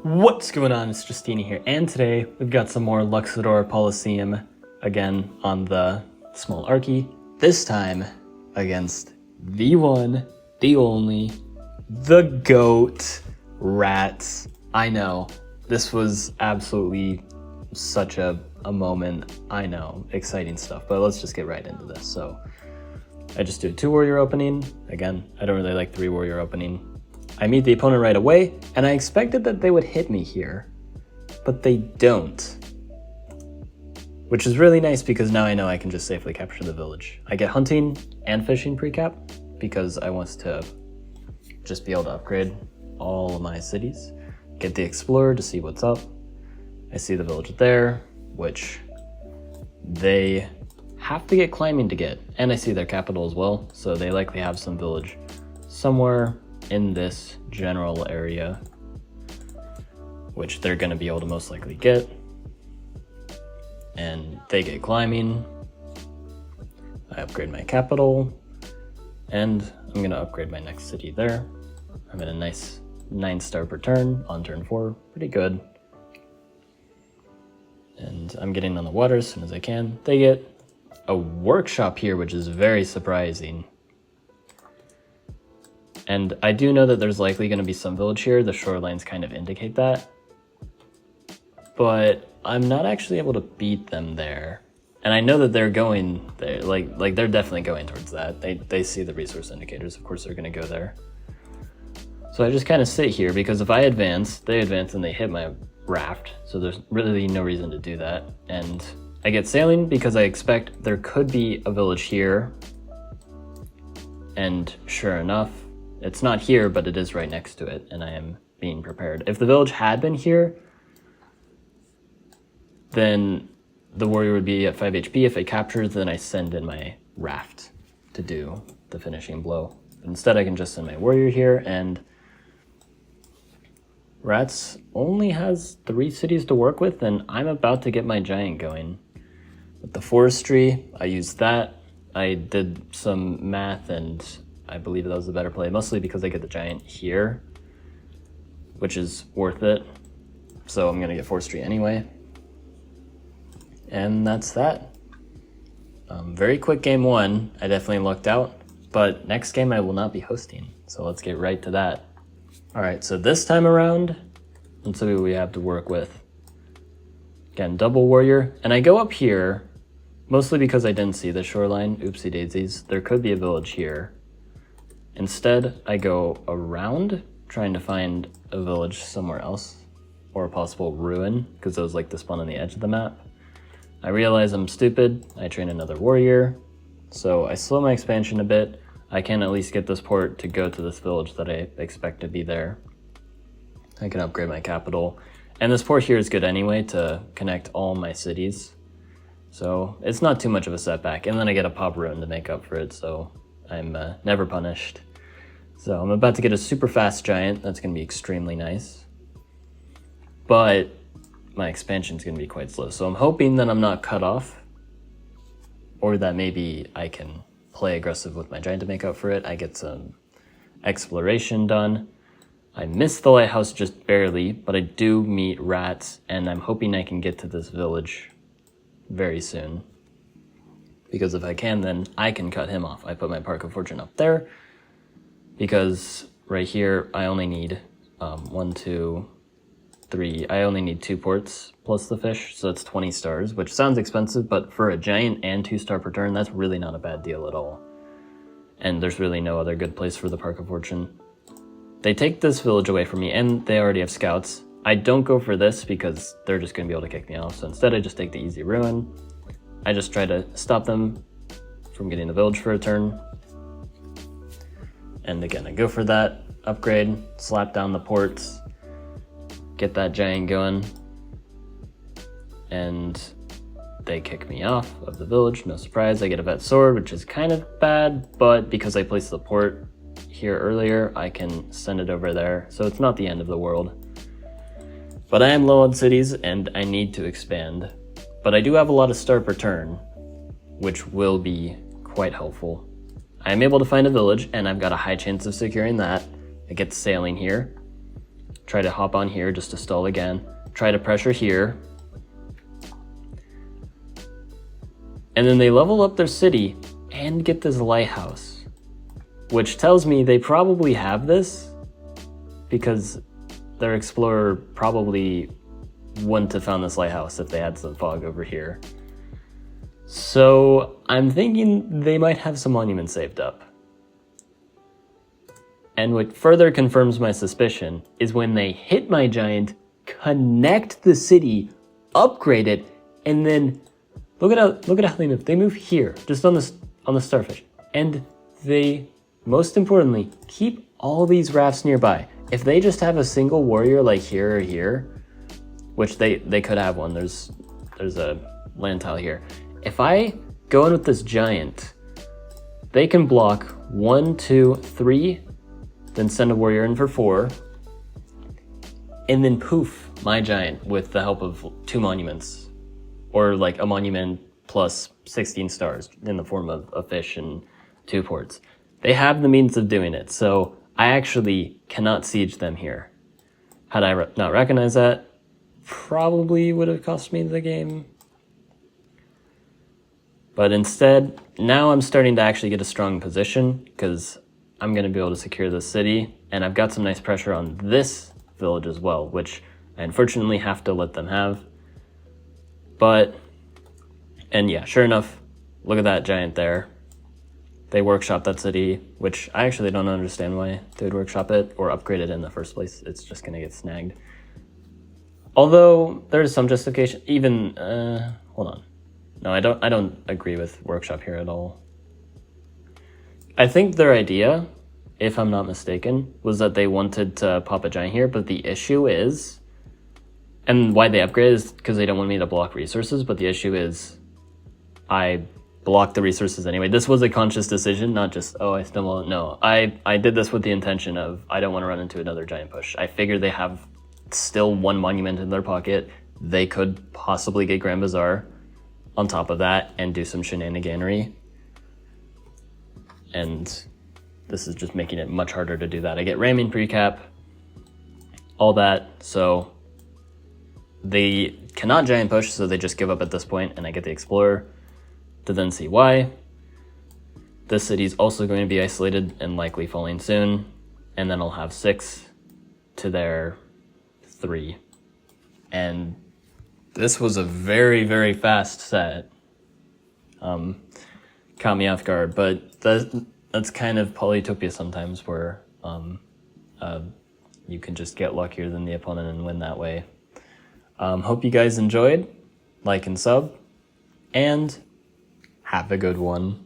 What's going on? It's Justeeni here, and today we've got some more Luxador Coliseum again on the small Archie. This time against the one, the only, the GOAT, Rats. I know, this was absolutely such a moment. I know, exciting stuff, but let's just get right into this. So, I just do a 2-warrior opening. Again, I don't really like 3-warrior opening. I meet the opponent right away, and I expected that they would hit me here, but they don't. Which is really nice because now I know I can just safely capture the village. I get hunting and fishing pre-cap because I want to just be able to upgrade all of my cities. Get the explorer to see what's up. I see the village there, which they have to get climbing to get, and I see their capital as well, so they likely have some village somewhere in this general area, which they're going to be able to most likely get. And they get climbing. I upgrade my capital, and I'm going to upgrade my next city there. I'm in a nice 9-star per turn on turn 4. Pretty good. And I'm getting on the water as soon as I can. They get a workshop here, which is very surprising. And I do know that there's likely going to be some village here. The shorelines kind of indicate that. But I'm not actually able to beat them there. And I know that they're going there. Like they're definitely going towards that. They see the resource indicators. Of course, they're going to go there. So I just kind of sit here because if I advance, they advance and they hit my raft. So there's really no reason to do that. And I get sailing because I expect there could be a village here. And sure enough, it's not here, but it is right next to it, and I am being prepared. If the village had been here, then the warrior would be at 5 HP. If it captures, then I send in my raft to do the finishing blow. But instead, I can just send my warrior here, and Rats only has 3 cities to work with, and I'm about to get my giant going. With the forestry, I used that. I did some math, and I believe that was the better play, mostly because I get the giant here, which is worth it. So I'm going to get forestry anyway. And that's that. Very quick game 1. I definitely lucked out, but next game I will not be hosting. So let's get right to that. All right, so this time around, let's see what we have to work with. Again, double warrior. And I go up here, mostly because I didn't see the shoreline. Oopsie daisies. There could be a village here. Instead, I go around, trying to find a village somewhere else, or a possible ruin, because those like to spawn on the edge of the map. I realize I'm stupid. I train another warrior, so I slow my expansion a bit. I can at least get this port to go to this village that I expect to be there. I can upgrade my capital, and this port here is good anyway to connect all my cities, so it's not too much of a setback. And then I get a pop ruin to make up for it, so I'm never punished. So I'm about to get a super fast giant. That's going to be extremely nice. But my expansion is going to be quite slow. So I'm hoping that I'm not cut off. Or that maybe I can play aggressive with my giant to make up for it. I get some exploration done. I miss the lighthouse just barely, but I do meet rats. And I'm hoping I can get to this village very soon. Because if I can, then I can cut him off. I put my Park of Fortune up there. Because right here, I only need 1, 2, 3. I only need 2 ports plus the fish, so that's 20 stars, which sounds expensive, but for a giant and 2-star per turn, that's really not a bad deal at all. And there's really no other good place for the Park of Fortune. They take this village away from me, and they already have scouts. I don't go for this because they're just going to be able to kick me off, so instead I just take the easy ruin. I just try to stop them from getting the village for a turn. And again, I go for that upgrade, slap down the ports, get that giant going, and they kick me off of the village. No surprise, I get a vet sword, which is kind of bad, but because I placed the port here earlier, I can send it over there, so it's not the end of the world. But I am low on cities, and I need to expand. But I do have a lot of star per turn, which will be quite helpful. I am able to find a village, and I've got a high chance of securing that. I get sailing here. try to hop on here just to stall again, try to pressure here. And then they level up their city and get this lighthouse, which tells me they probably have this because their explorer probably wouldn't have found this lighthouse if they had some fog over here. So I'm thinking they might have some monuments saved up. And what further confirms my suspicion is when they hit my giant, connect the city, upgrade it, and then look at how they move. They move here, just on the starfish. And they, most importantly, keep all these rafts nearby. If they just have a single warrior like here or here, which they could have one, there's a land tile here. If I go in with this giant, they can block 1, 2, 3, then send a warrior in for 4, and then poof, my giant with the help of 2 monuments, or like a monument plus 16 stars in the form of a fish and 2 ports. They have the means of doing it, so I actually cannot siege them here. Had I not recognized that, probably would have cost me the game. But instead, now I'm starting to actually get a strong position because I'm going to be able to secure this city, and I've got some nice pressure on this village as well, which I unfortunately have to let them have. And yeah, sure enough, look at that giant there. They workshop that city, which I actually don't understand why they would workshop it or upgrade it in the first place. It's just going to get snagged. Although there's some justification, even, hold on. No, I don't agree with workshop here at all. I think their idea, if I'm not mistaken, was that they wanted to pop a giant here, but the issue is, and why they upgrade is because they don't want me to block resources, but the issue is I block the resources anyway. This was a conscious decision, not just, oh, I stumbled. No, I did this with the intention of I don't want to run into another giant push. I figured they have still 1 monument in their pocket. They could possibly get Grand Bazaar on top of that and do some shenaniganery. And this is just making it much harder to do that. I get ramming precap, all that, so they cannot giant push, so they just give up at this point, and I get the Explorer to then see why. This city's also going to be isolated and likely falling soon, and then I'll have 6 to their 3. And this was a very, very fast set. Caught me off guard, but that's kind of Polytopia sometimes, where you can just get luckier than the opponent and win that way. Hope you guys enjoyed. Like and sub, and have a good one.